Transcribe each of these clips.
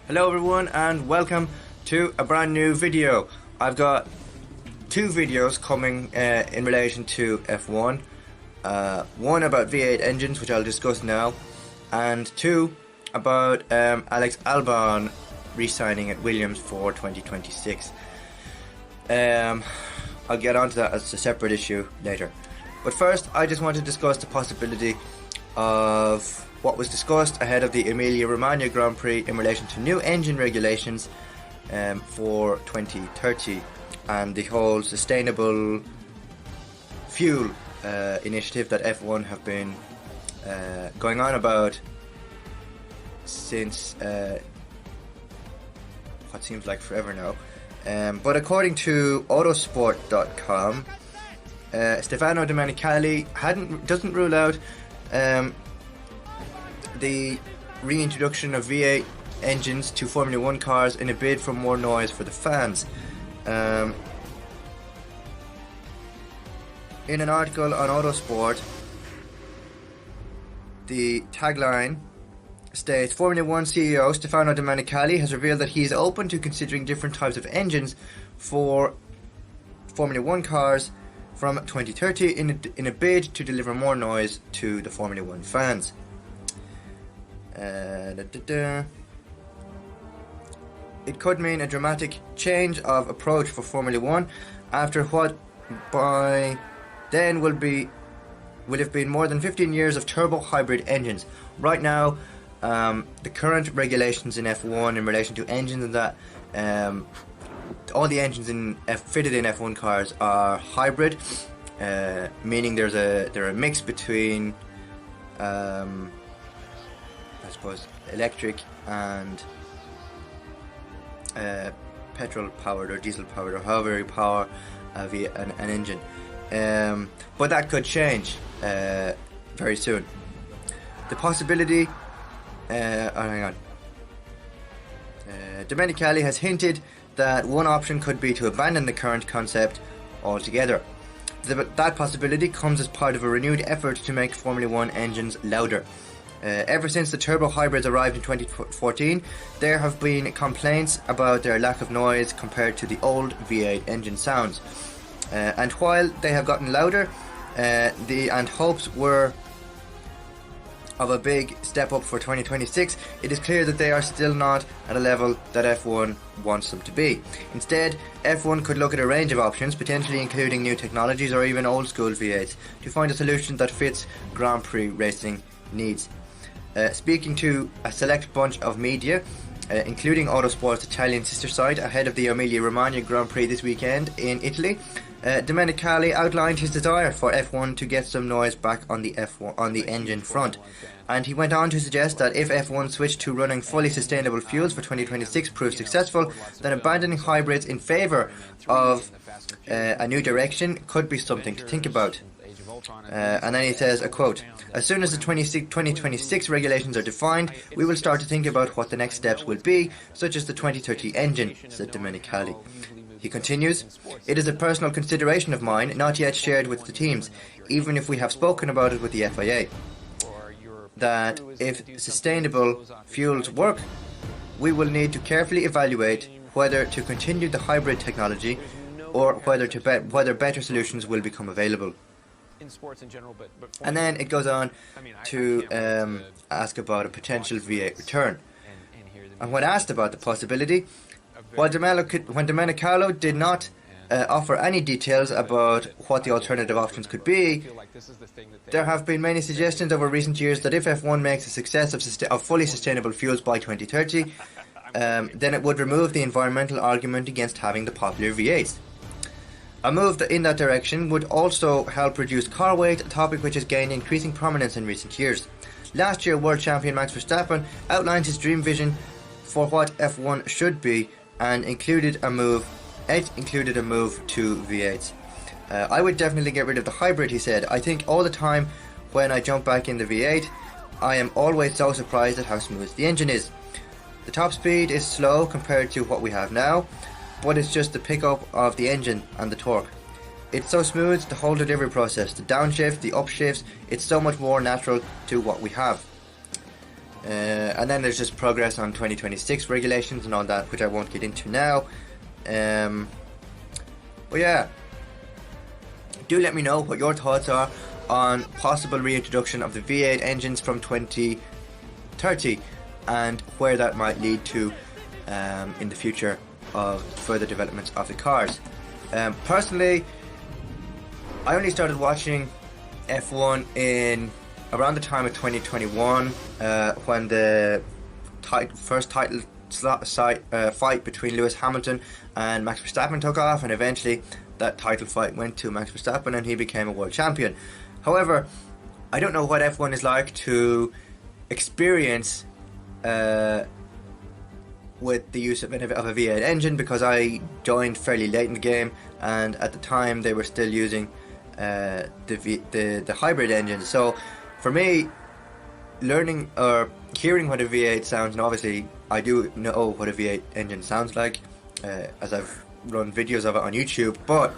Hello everyone and welcome to a brand new video. I've got two videos coming in relation to F1. One about V8 engines, which I'll discuss now, and two about Alex Albon re-signing at Williams for 2026. I'll get onto that as a separate issue later. But first, I just want to discuss the possibility of what was discussed ahead of the Emilia Romagna Grand Prix in relation to new engine regulations for 2030 and the whole sustainable fuel initiative that F1 have been going on about since what seems like forever now. But according to Autosport.com, Stefano Domenicali doesn't rule out the reintroduction of V8 engines to Formula 1 cars in a bid for more noise for the fans. In an article on Autosport, the tagline states, Formula 1 CEO Stefano Domenicali has revealed that he is open to considering different types of engines for Formula 1 cars from 2030 in a bid to deliver more noise to the Formula 1 fans. It could mean a dramatic change of approach for Formula 1 after what by then will have been more than 15 years of turbo hybrid engines. Right now, the current regulations in F1 in relation to engines and that, all the engines fitted in F1 cars are hybrid, meaning they're a mix between I suppose electric and petrol powered or diesel powered or however you power an engine, but that could change very soon. The possibility Domenicali has hinted that one option could be to abandon the current concept altogether. That possibility comes as part of a renewed effort to make Formula 1 engines louder. Ever since the turbo hybrids arrived in 2014, there have been complaints about their lack of noise compared to the old V8 engine sounds. And while they have gotten louder, and hopes were of a big step up for 2026, it is clear that they are still not at a level that F1 wants them to be. Instead, F1 could look at a range of options, potentially including new technologies or even old school V8s, to find a solution that fits Grand Prix racing needs. Speaking to a select bunch of media, including Autosport's Italian sister site ahead of the Emilia Romagna Grand Prix this weekend in Italy, Domenicali outlined his desire for F1 to get some noise back on the engine front, and he went on to suggest that if F1 switched to running fully sustainable fuels for 2026 proves successful, then abandoning hybrids in favour of a new direction could be something to think about. And then he says, a quote, as soon as the 2026 regulations are defined, we will start to think about what the next steps will be, such as the 2030 engine, said Domenicali. He continues, it is a personal consideration of mine, not yet shared with the teams, even if we have spoken about it with the FIA, that if sustainable fuels work, we will need to carefully evaluate whether to continue the hybrid technology or whether better solutions will become available. In sports in general, but and then it goes on to ask about a potential V8 return. And when asked about the possibility, when Domenicali did not offer any details about what the alternative options could be, there have been many suggestions over recent years that if F1 makes a success of fully sustainable fuels by 2030, then it would remove the environmental argument against having the popular V8s. A move in that direction would also help reduce car weight, a topic which has gained increasing prominence in recent years. Last year, world champion Max Verstappen outlined his dream vision for what F1 should be and included a move to V8s. I would definitely get rid of the hybrid, he said. I think all the time when I jump back in the V8, I am always so surprised at how smooth the engine is. The top speed is slow compared to what we have now, but it's just the pickup of the engine and the torque. It's so smooth, the whole delivery process, the downshift, the upshifts, it's so much more natural to what we have. And then there's just progress on 2026 regulations and all that, which I won't get into now. But yeah, do let me know what your thoughts are on possible reintroduction of the V8 engines from 2030 and where that might lead to in the future of further developments of the cars. Personally, I only started watching F1 in around the time of 2021 when the first title fight between Lewis Hamilton and Max Verstappen took off, and eventually that title fight went to Max Verstappen and he became a world champion. However, I don't know what F1 is like to experience with the use of a V8 engine, because I joined fairly late in the game, and at the time they were still using the hybrid engine. So for me, learning or hearing what a V8 sounds, and obviously I do know what a V8 engine sounds like, as I've run videos of it on YouTube, but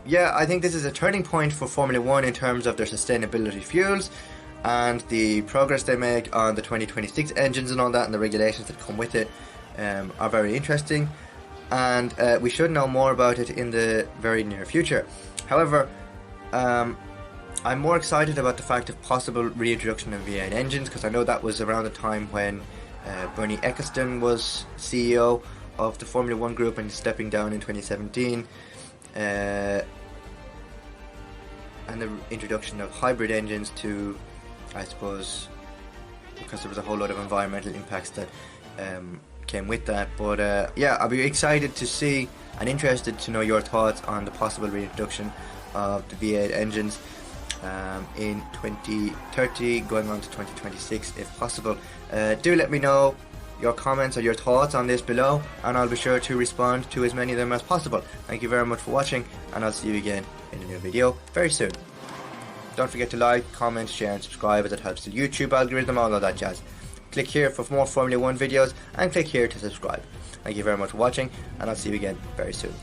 yeah, I think this is a turning point for Formula 1 in terms of their sustainability fuels and the progress they make on the 2026 engines and all that, and the regulations that come with it are very interesting, and we should know more about it in the very near future. However, I'm more excited about the fact of possible reintroduction of V8 engines, because I know that was around the time when Bernie Ecclestone was CEO of the Formula 1 group and stepping down in 2017, and the introduction of hybrid engines to, I suppose, because there was a whole lot of environmental impacts that came with that. But yeah, I'll be excited to see and interested to know your thoughts on the possible reintroduction of the V8 engines in 2030 going on to 2026 if possible. Do let me know your comments or your thoughts on this below, and I'll be sure to respond to as many of them as possible. Thank you very much for watching, and I'll see you again in a new video very soon. Don't forget to like, comment, share and subscribe, as it helps the YouTube algorithm, all of that jazz. Click here for more Formula 1 videos and click here to subscribe. Thank you very much for watching, and I'll see you again very soon.